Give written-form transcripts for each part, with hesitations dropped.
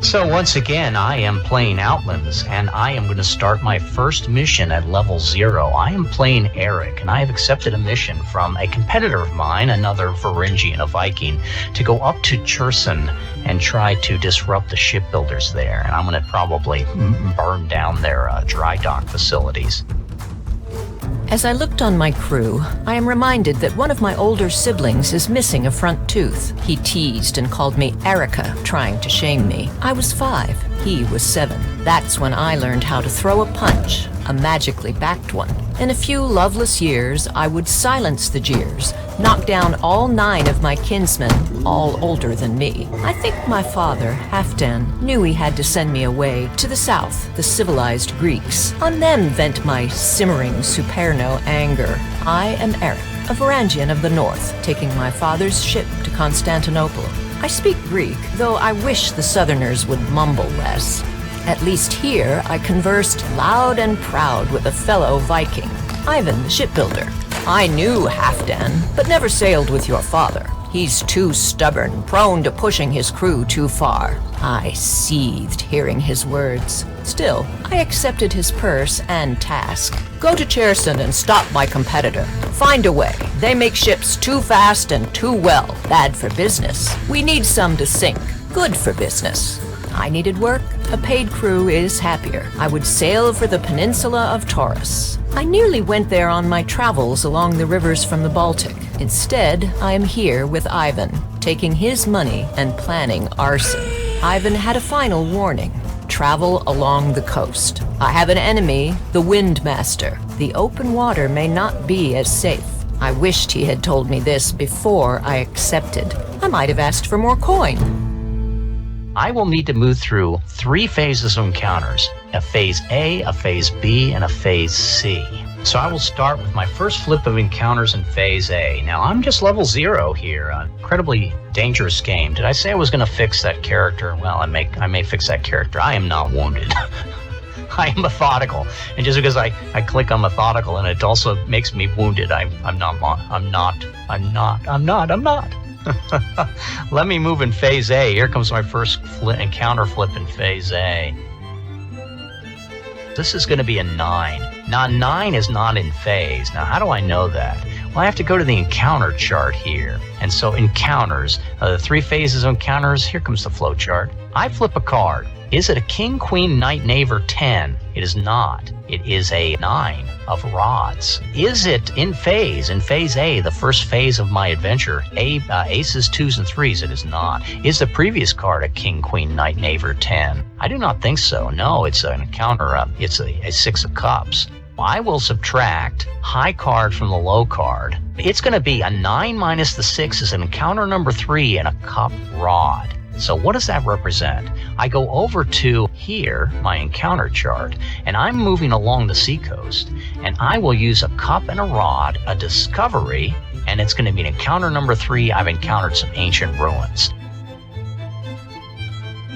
So once again, I am playing Outlands, and I am going to start my first mission at level 0. I am playing Eric, and I have accepted a mission from a competitor of mine, another Varangian, a Viking, to go up to Cherson and try to disrupt the shipbuilders there. And I'm going to probably burn down their dry dock facilities. As I looked on my crew, I am reminded that one of my older siblings is missing a front tooth. He teased and called me Erica, trying to shame me. I was 5, he was 7. That's when I learned how to throw a punch, a magically backed one. In a few loveless years, I would silence the jeers, knock down all 9 of my kinsmen, all older than me. I think my father, Halfdan, knew he had to send me away to the south, the civilized Greeks. On them vent my simmering superno anger. I am Eric, a Varangian of the north, taking my father's ship to Constantinople. I speak Greek, though I wish the southerners would mumble less. At least here, I conversed loud and proud with a fellow Viking, Ivan the shipbuilder. I knew Halfdan, but never sailed with your father. He's too stubborn, prone to pushing his crew too far. I seethed hearing his words. Still, I accepted his purse and task. Go to Cherson and stop my competitor. Find a way. They make ships too fast and too well. Bad for business. We need some to sink. Good for business. I needed work. A paid crew is happier. I would sail for the peninsula of Taurus. I nearly went there on my travels along the rivers from the Baltic. Instead, I am here with Ivan, taking his money and planning arson. Ivan had a final warning. Travel along the coast. I have an enemy, the Windmaster. The open water may not be as safe. I wished he had told me this before I accepted. I might have asked for more coin. I will need to move through 3 phases of encounters, a phase A, a phase B, and a phase C. So I will start with my first flip of encounters in phase A. Now I'm just level 0 here, an incredibly dangerous game. Did I say I was going to fix that character? Well, I may fix that character. I am not wounded. I am methodical, and just because I click on methodical and it also makes me wounded, I'm not. Let me move in phase A. Here comes my first encounter flip in phase A. This is going to be a 9. Now 9 is not in phase. Now how do I know that? Well, I have to go to the encounter chart here. And so encounters, the 3 phases of encounters, here comes the flow chart. I flip a card. Is it a King, Queen, Knight, Knave, or 10? It is not. It is a 9 of rods. Is it in phase? In phase A, the first phase of my adventure, aces, 2s, and 3s? It is not. Is the previous card a King, Queen, Knight, Knave, or 10? I do not think so. No, it's an encounter. It's a 6 of cups. I will subtract high card from the low card. It's going to be a 9 minus the 6 is an encounter number 3 and a cup rod. So what does that represent? I go over to here, my encounter chart, and I'm moving along the seacoast, and I will use a cup and a rod, a discovery, and it's going to be an encounter number 3. I've encountered some ancient ruins.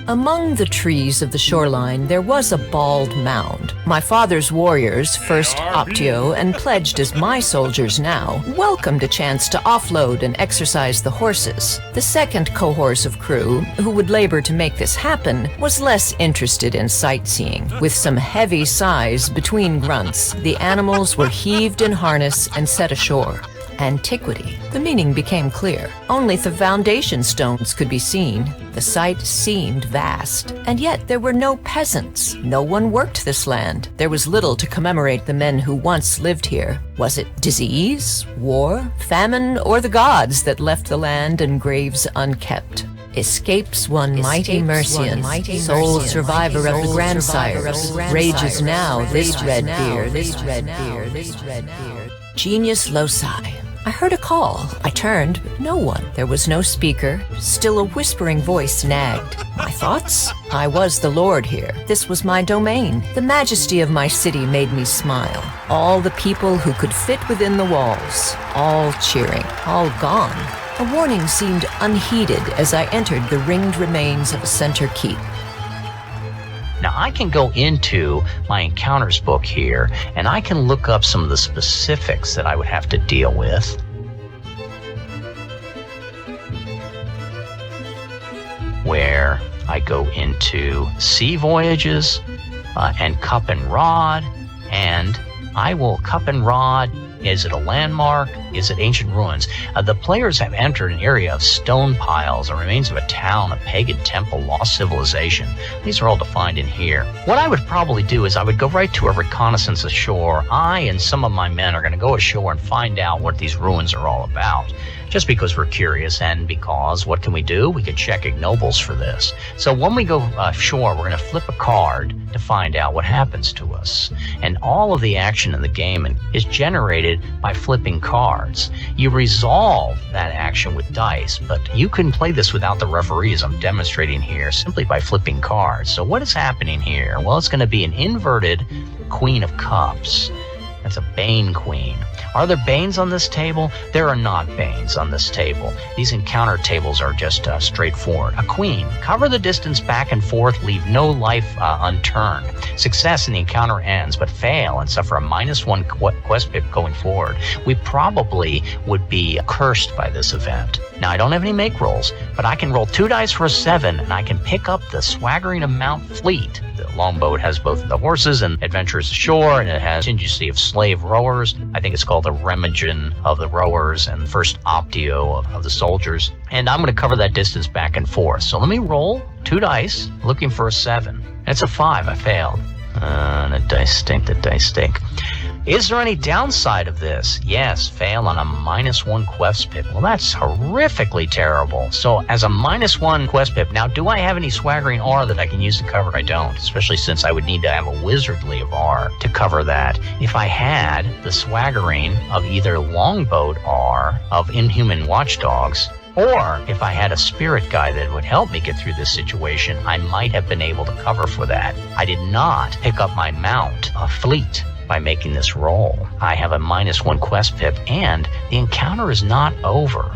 Among the trees of the shoreline, there was a bald mound. My father's warriors, first optio and pledged as my soldiers now, welcomed a chance to offload and exercise the horses. The second cohort of crew, who would labor to make this happen, was less interested in sightseeing. With some heavy sighs between grunts, the animals were heaved in harness and set ashore. Antiquity. The meaning became clear. Only the foundation stones could be seen. The site seemed vast, and yet there were no peasants. No one worked this land. There was little to commemorate the men who once lived here. Was it disease, war, famine, or the gods that left the land and graves unkept? Escapes one mighty Mercian, sole survivor of the grandsires, rages now this red beard. Genius loci. I heard a call. I turned, but no one. There was no speaker. Still a whispering voice nagged. My thoughts? I was the lord here. This was my domain. The majesty of my city made me smile. All the people who could fit within the walls. All cheering. All gone. A warning seemed unheeded as I entered the ringed remains of a center keep. Now I can go into my encounters book here and I can look up some of the specifics that I would have to deal with. where I go into sea voyages and cup and rod, and I will cup and rod. Is it a landmark? Is it ancient ruins? The players have entered an area of stone piles, the remains of a town, a pagan temple, lost civilization. These are all defined in here. What I would probably do is I would go right to a reconnaissance ashore. I and some of my men are going to go ashore and find out what these ruins are all about. Just because we're curious, and because what can we do? We can check ignobles for this. So when we go ashore, we're going to flip a card to find out what happens to us. And all of the action in the game is generated by flipping cards. You resolve that action with dice, but you can play this without the referee, as I'm demonstrating here, simply by flipping cards. So what is happening here? Well, it's going to be an inverted Queen of Cups. That's a Bane Queen. Are there Banes on this table? There are not Banes on this table. These encounter tables are just straightforward. A Queen. Cover the distance back and forth, leave no life unturned. Success in the encounter ends, but fail and suffer a -1 quest pip going forward. We probably would be cursed by this event. Now, I don't have any make rolls, but I can roll 2 dice for a 7, and I can pick up the Swaggering of Mount Fleet. The longboat has both the horses and adventurers ashore, and it has contingency of slave rowers. I think it's called the Remagen of the rowers and first optio of the soldiers. And I'm going to cover that distance back and forth. So let me roll 2 dice, looking for a 7. It's a 5. I failed. The dice stink. Is there any downside of this? Yes, fail on a -1 quest pip. Well, that's horrifically terrible. So as a -1 quest pip, now do I have any swaggering R that I can use to cover? I don't, especially since I would need to have a wizardly of R to cover that. If I had the swaggering of either longboat R of inhuman watchdogs, or if I had a spirit guy that would help me get through this situation, I might have been able to cover for that. I did not pick up my mount, a fleet, by making this roll. I have a -1 quest pip, and the encounter is not over.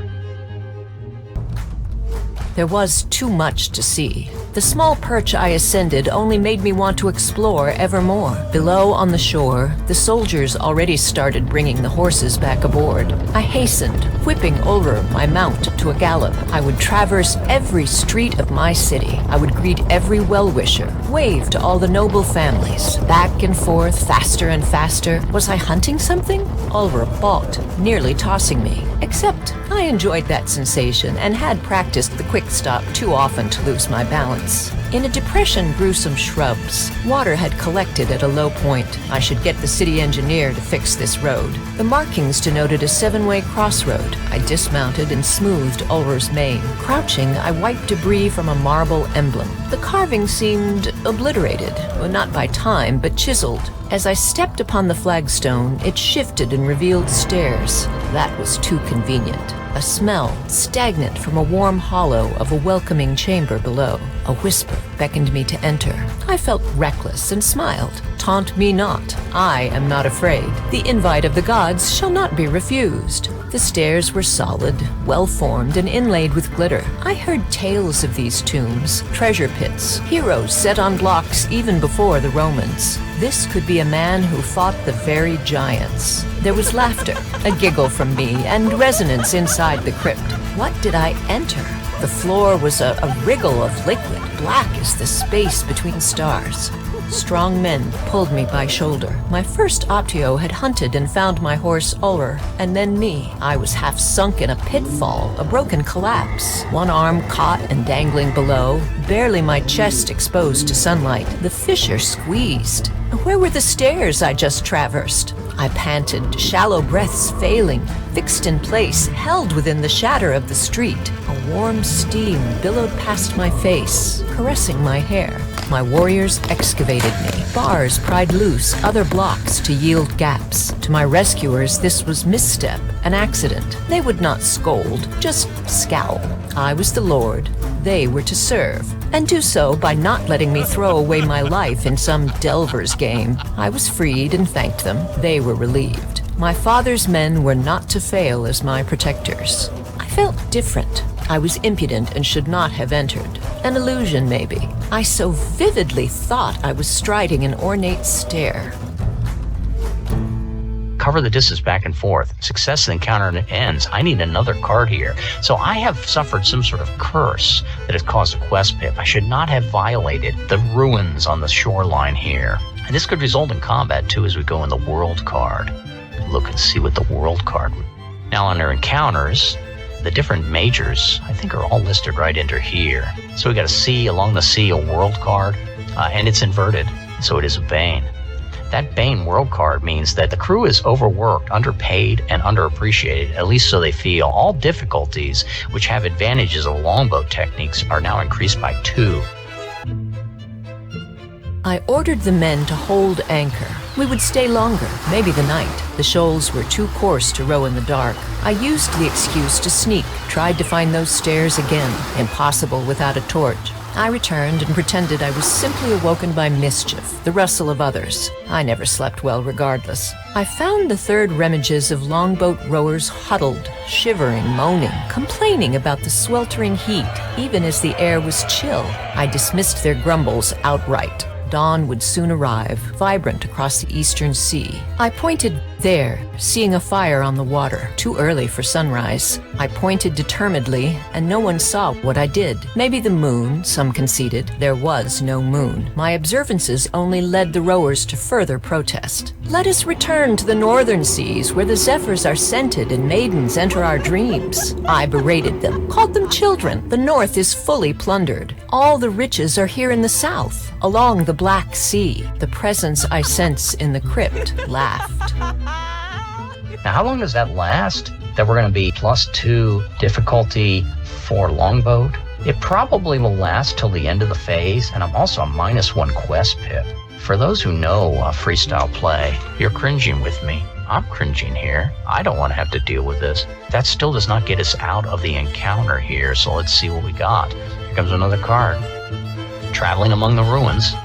There was too much to see. The small perch I ascended only made me want to explore ever more. Below on the shore, the soldiers already started bringing the horses back aboard. I hastened, whipping Ullr, my mount, to a gallop. I would traverse every street of my city. I would greet every well-wisher, wave to all the noble families. Back and forth, faster and faster. Was I hunting something? Ullr balked, nearly tossing me. Except I enjoyed that sensation and had practiced the quick stop too often to lose my balance. In a depression grew some shrubs. Water had collected at a low point. I should get the city engineer to fix this road. The markings denoted a 7-way crossroad. I dismounted and smoothed Ullr's mane. Crouching, I wiped debris from a marble emblem. The carving seemed obliterated, not by time, but chiseled. As I stepped upon the flagstone, it shifted and revealed stairs. That was too convenient. A smell, stagnant from a warm hollow of a welcoming chamber below. A whisper beckoned me to enter. I felt reckless and smiled. Taunt me not. I am not afraid. The invite of the gods shall not be refused. The stairs were solid, well-formed, and inlaid with glitter. I heard tales of these tombs, treasure pits, heroes set on blocks even before the Romans. This could be a man who fought the very giants. There was laughter, a giggle from me, and resonance inside the crypt. What did I enter? The floor was a wriggle of liquid, black as the space between stars. Strong men pulled me by shoulder. My first optio had hunted and found my horse Ullr, and then me. I was half sunk in a pitfall, a broken collapse. One arm caught and dangling below, barely my chest exposed to sunlight. The fissure squeezed. Where were the stairs I just traversed? I panted, shallow breaths failing, fixed in place, held within the shatter of the street. A warm steam billowed past my face, caressing my hair. My warriors excavated me. Bars pried loose other blocks to yield gaps. To my rescuers, this was misstep, an accident. They would not scold, just scowl. I was the Lord. They were to serve, and do so by not letting me throw away my life in some delver's game. I was freed and thanked them. They were relieved. My father's men were not to fail as my protectors. I felt different. I was impudent and should not have entered. An illusion, maybe. I so vividly thought I was striding an ornate stair. cover the distance back and forth. Success in the encounter ends. I need another card here. So I have suffered some sort of curse that has caused a quest pip. I should not have violated the ruins on the shoreline here. And this could result in combat too as we go in the world card. Look and see what the world card would. Now under encounters, the different majors, I think, are all listed right under here. So we got a sea, along the sea, a world card, and it's inverted, so it is a Bane. That Bane world card means that the crew is overworked, underpaid, and underappreciated, at least so they feel. All difficulties which have advantages of longboat techniques are now increased by 2. I ordered the men to hold anchor. We would stay longer, maybe the night. The shoals were too coarse to row in the dark. I used the excuse to sneak, tried to find those stairs again. Impossible without a torch. I returned and pretended I was simply awoken by mischief, the rustle of others. I never slept well regardless. I found the third remages of longboat rowers huddled, shivering, moaning, complaining about the sweltering heat, even as the air was chill. I dismissed their grumbles outright. Dawn would soon arrive, vibrant across the eastern sea. I pointed there, seeing a fire on the water, too early for sunrise. I pointed determinedly, and no one saw what I did. Maybe the moon, some conceded. There was no moon. My observances only led the rowers to further protest. Let us return to the northern seas, where the zephyrs are scented and maidens enter our dreams. I berated them, called them children. The north is fully plundered. All the riches are here in the south, along the Black Sea. The presence I sense in the crypt laughed. Now, how long does that last? That we're going to be +2 difficulty for longboat? It probably will last till the end of the phase, and I'm also a -1 quest pip. For those who know freestyle play, you're cringing with me. I'm cringing here. I don't want to have to deal with this. That still does not get us out of the encounter here, so let's see what we got. Here comes another card. Traveling among the ruins.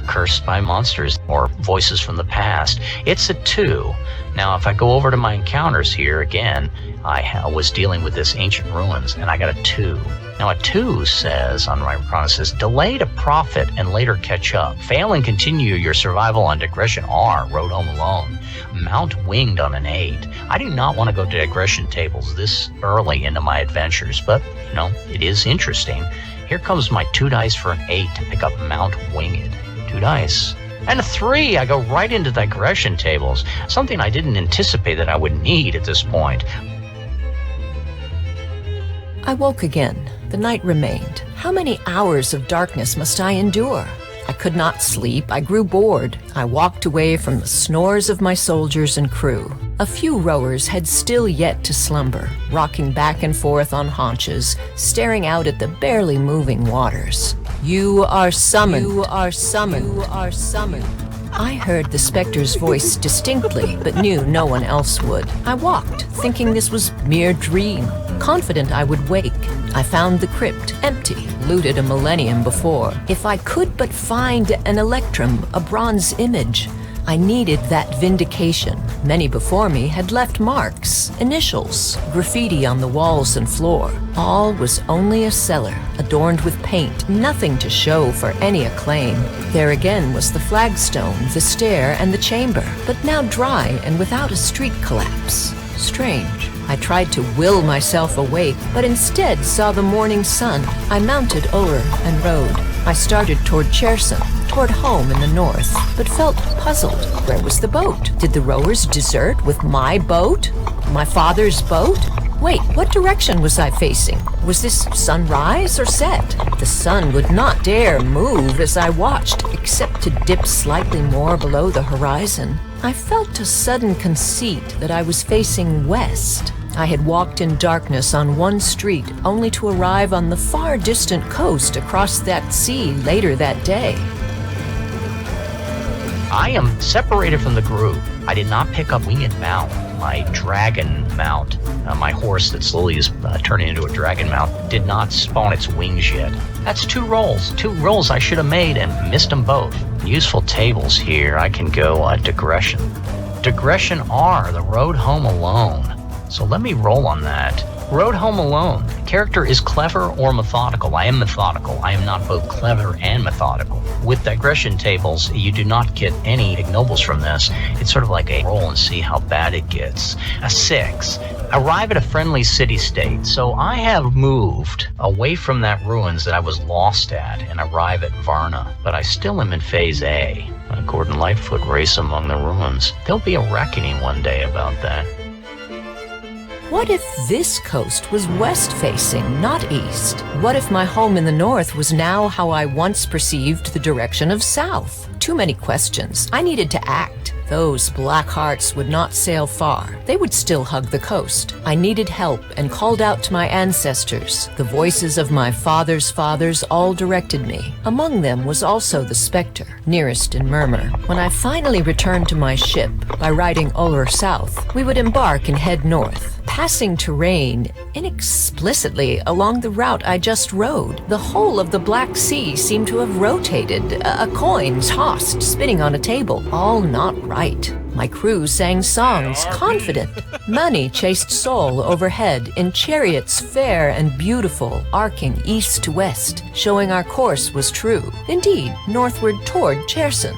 Cursed by monsters or voices from the past. It's a 2. Now, if I go over to my encounters here again, I was dealing with this ancient ruins, and I got a 2. Now, a 2 says, on my reconnaissance, delay to profit and later catch up. Fail and continue your survival on digression R, rode home alone. Mount winged on an 8. I do not want to go to digression tables this early into my adventures, but, it is interesting. Here comes my 2 dice for an 8 to pick up Mount Winged. 2 dice. And a 3, I go right into digression tables. Something I didn't anticipate that I would need at this point. I woke again. The night remained. How many hours of darkness must I endure? I could not sleep. I grew bored. I walked away from the snores of my soldiers and crew. A few rowers had still yet to slumber, rocking back and forth on haunches, staring out at the barely moving waters. You are summoned. You are summoned. You are summoned. I heard the Spectre's voice distinctly, but knew no one else would. I walked, thinking this was mere dream, confident I would wake. I found the crypt, empty, looted a millennium before. If I could but find an electrum, a bronze image, I needed that vindication. Many before me had left marks, initials, graffiti on the walls and floor. All was only a cellar, adorned with paint, nothing to show for any acclaim. There again was the flagstone, the stair, and the chamber, but now dry and without a street collapse. Strange. I tried to will myself awake, but instead saw the morning sun. I mounted Ullr and rode. I started toward Cherson, toward home in the north, but felt puzzled. Where was the boat? Did the rowers desert with my boat? My father's boat? Wait, what direction was I facing? Was this sunrise or set? The sun would not dare move as I watched, except to dip slightly more below the horizon. I felt a sudden conceit that I was facing west. I had walked in darkness on one street, only to arrive on the far distant coast across that sea later that day. I am separated from the group. I did not pick up Winged Mount, my dragon mount. My horse that slowly is turning into a dragon mount did not spawn its wings yet. That's 2 rolls. 2 rolls I should have made and missed them both. Useful tables here. I can go digression. Digression R, the road home alone. So let me roll on that. Rode home alone. Character is clever or methodical. I am methodical. I am not both clever and methodical. With digression tables, you do not get any ignobles from this. It's sort of like a roll and see how bad it gets. A 6. Arrive at a friendly city-state. So I have moved away from that ruins that I was lost at and arrive at Varna, but I still am in Phase A. Gordon Lightfoot race among the ruins. There'll be a reckoning one day about that. What if this coast was west-facing, not east? What if my home in the north was now how I once perceived the direction of south? Too many questions. I needed to act. Those black hearts would not sail far. They would still hug the coast. I needed help and called out to my ancestors. The voices of my father's fathers all directed me. Among them was also the Spectre, nearest in murmur. When I finally returned to my ship, by riding Ullr south, we would embark and head north, passing terrain inexplicitly along the route I just rode. The whole of the Black Sea seemed to have rotated, a coin tossed, spinning on a table, all not right. My crew sang songs, confident. Money chased Sol overhead in chariots fair and beautiful, arcing east to west, showing our course was true. Indeed, northward toward Cherson.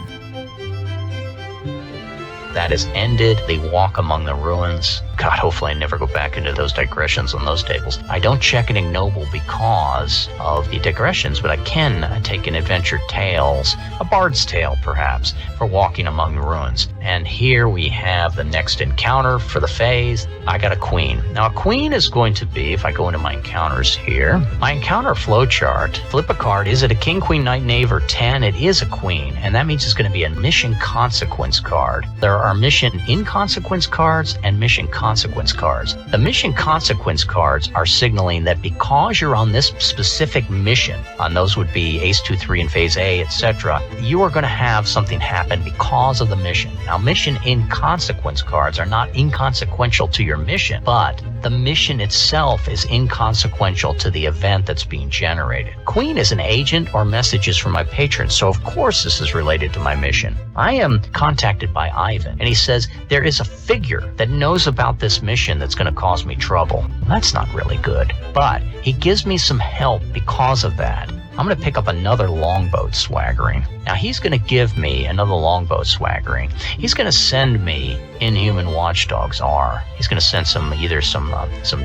That is ended. They walk among the ruins. God, hopefully I never go back into those digressions on those tables. I don't check an ignoble because of the digressions, but I can take an adventure tales, a bard's tale perhaps, for walking among the ruins. And here we have the next encounter for the phase. I got a queen. Now a queen is going to be, if I go into my encounters here, my encounter flowchart, flip a card. Is it a king, queen, knight, knave, or 10? It is a queen, and that means it's going to be a mission consequence card. There are mission inconsequence cards and mission consequence cards. The mission consequence cards are signaling that because you're on this specific mission, and those would be Ace 2, 3 in Phase A, etc., you are going to have something happen because of the mission. Now, mission inconsequence cards are not inconsequential to your mission, but the mission itself is inconsequential to the event that's being generated. Queen is an agent or messages from my patron, so of course this is related to my mission. I am contacted by Ivan, and he says there is a figure that knows about this mission that's going to cause me trouble. That's not really good, but he gives me some help because of that. I'm going to pick up another longboat swaggering. Now he's going to give me another longboat swaggering. He's going to send me inhuman watchdogs are. He's going to send either some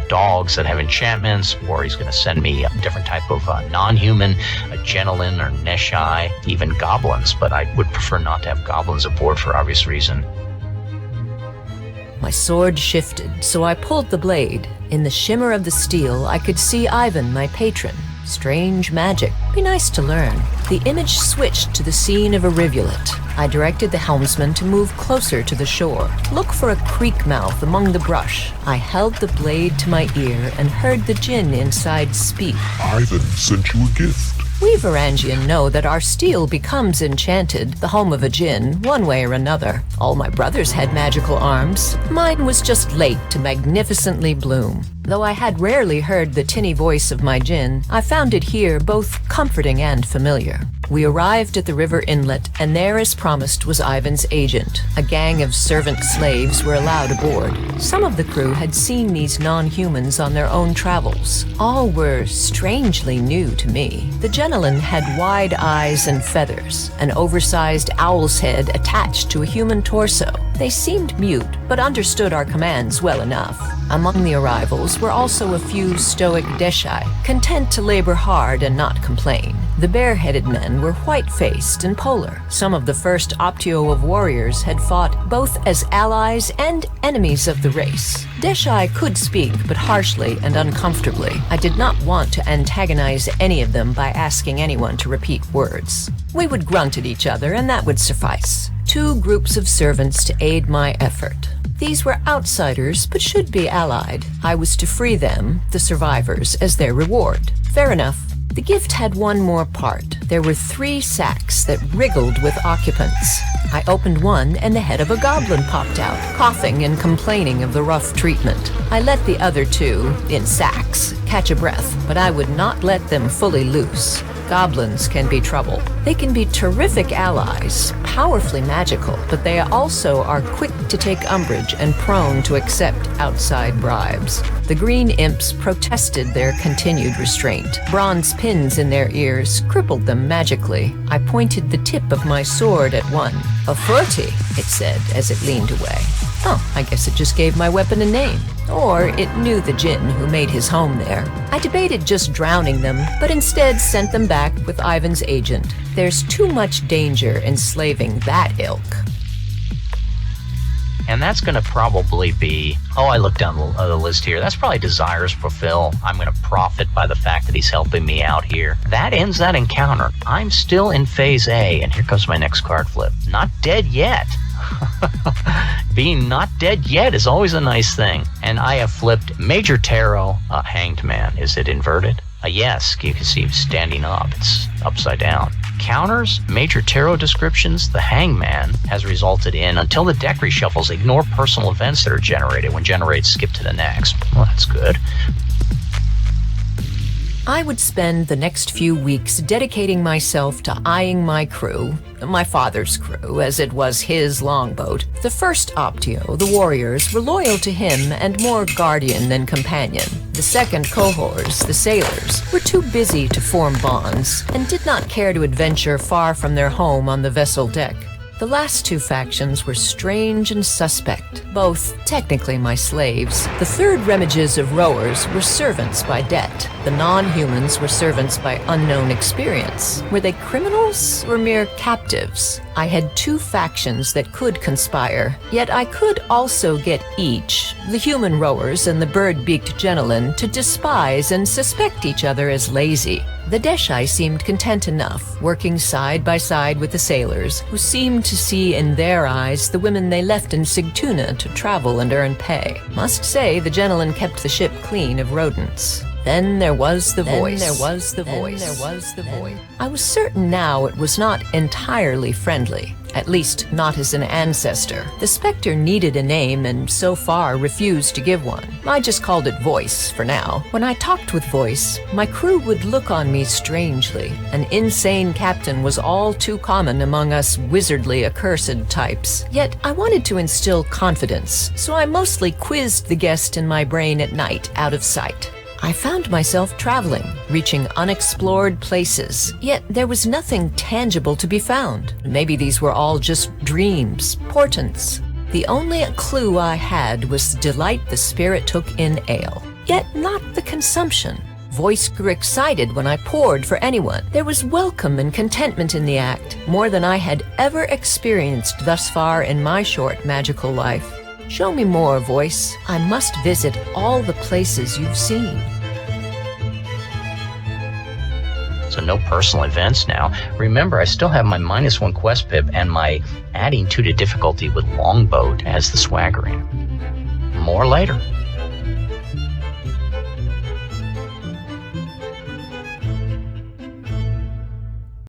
dogs that have enchantments, or he's going to send me a different type of non-human, a Genelin or Neshai, even goblins, but I would prefer not to have goblins aboard for obvious reason. My sword shifted, so I pulled the blade. In the shimmer of the steel, I could see Ivan, my patron. Strange magic. Be nice to learn. The image switched to the scene of a rivulet. I directed the helmsman to move closer to the shore. Look for a creek mouth among the brush. I held the blade to my ear and heard the djinn inside speak. Ivan sent you a gift. We Varangian know that our steel becomes enchanted, the home of a djinn, one way or another. All my brothers had magical arms. Mine was just late to magnificently bloom. Though I had rarely heard the tinny voice of my djinn, I found it here both comforting and familiar. We arrived at the river inlet, and there, as promised, was Ivan's agent. A gang of servant slaves were allowed aboard. Some of the crew had seen these non-humans on their own travels. All were strangely new to me. The Genelin had wide eyes and feathers, an oversized owl's head attached to a human torso. They seemed mute, but understood our commands well enough. Among the arrivals were also a few stoic Deshai, content to labor hard and not complain. The bare-headed men were white-faced and polar. Some of the first Optio of warriors had fought both as allies and enemies of the race. Deshai could speak, but harshly and uncomfortably. I did not want to antagonize any of them by asking anyone to repeat words. We would grunt at each other, and that would suffice. 2 groups of servants to aid my effort. These were outsiders, but should be allied. I was to free them, the survivors, as their reward. Fair enough. The gift had one more part. There were 3 sacks that wriggled with occupants. I opened one, and the head of a goblin popped out, coughing and complaining of the rough treatment. I let the other 2, in sacks, catch a breath, but I would not let them fully loose. Goblins can be trouble. They can be terrific allies, powerfully magical, but they also are quick to take umbrage and prone to accept outside bribes. The green imps protested their continued restraint. Bronze pins in their ears crippled them magically. I pointed the tip of my sword at one. Ófóti, it said as it leaned away. Oh, I guess it just gave my weapon a name. Or it knew the djinn who made his home there. I debated just drowning them, but instead sent them back with Ivan's agent. There's too much danger enslaving that ilk. And that's going to probably be, I looked down the list here. That's probably desires fulfill. I'm going to profit by the fact that he's helping me out here. That ends that encounter. I'm still in phase A, and here comes my next card flip. Not dead yet. Being not dead yet is always a nice thing. And I have flipped Major Tarot, Hanged Man. Is it inverted? Yes, you can see him standing up. It's upside down. Counters, Major Tarot descriptions, the Hangman has resulted in, until the deck reshuffles, ignore personal events that are generated. When generated, skip to the next. Well, that's good. I would spend the next few weeks dedicating myself to eyeing my crew, my father's crew, as it was his longboat. The first Optio, the warriors, were loyal to him and more guardian than companion. The second cohorts, the sailors, were too busy to form bonds and did not care to adventure far from their home on the vessel deck. The last two factions were strange and suspect, both technically my slaves. The third remages of rowers were servants by debt. The non-humans were servants by unknown experience. Were they criminals or mere captives? I had two factions that could conspire, yet I could also get each, the human rowers and the bird-beaked Genelin, to despise and suspect each other as lazy. The Deshai seemed content enough, working side by side with the sailors, who seemed to see in their eyes the women they left in Sigtuna to travel and earn pay. Must say the Genelin kept the ship clean of rodents. Then there was the voice. I was certain now it was not entirely friendly, at least not as an ancestor. The Spectre needed a name and so far refused to give one. I just called it Voice for now. When I talked with Voice, my crew would look on me strangely. An insane captain was all too common among us wizardly accursed types. Yet I wanted to instill confidence, so I mostly quizzed the guest in my brain at night, out of sight. I found myself traveling, reaching unexplored places, yet there was nothing tangible to be found. Maybe these were all just dreams, portents. The only clue I had was the delight the spirit took in ale, yet not the consumption. Voice grew excited when I poured for anyone. There was welcome and contentment in the act, more than I had ever experienced thus far in my short magical life. Show me more, Voice. I must visit all the places you've seen. So no personal events now. Remember, I still have my -1 quest pip and my adding 2 to difficulty with longboat as the swaggering. More later.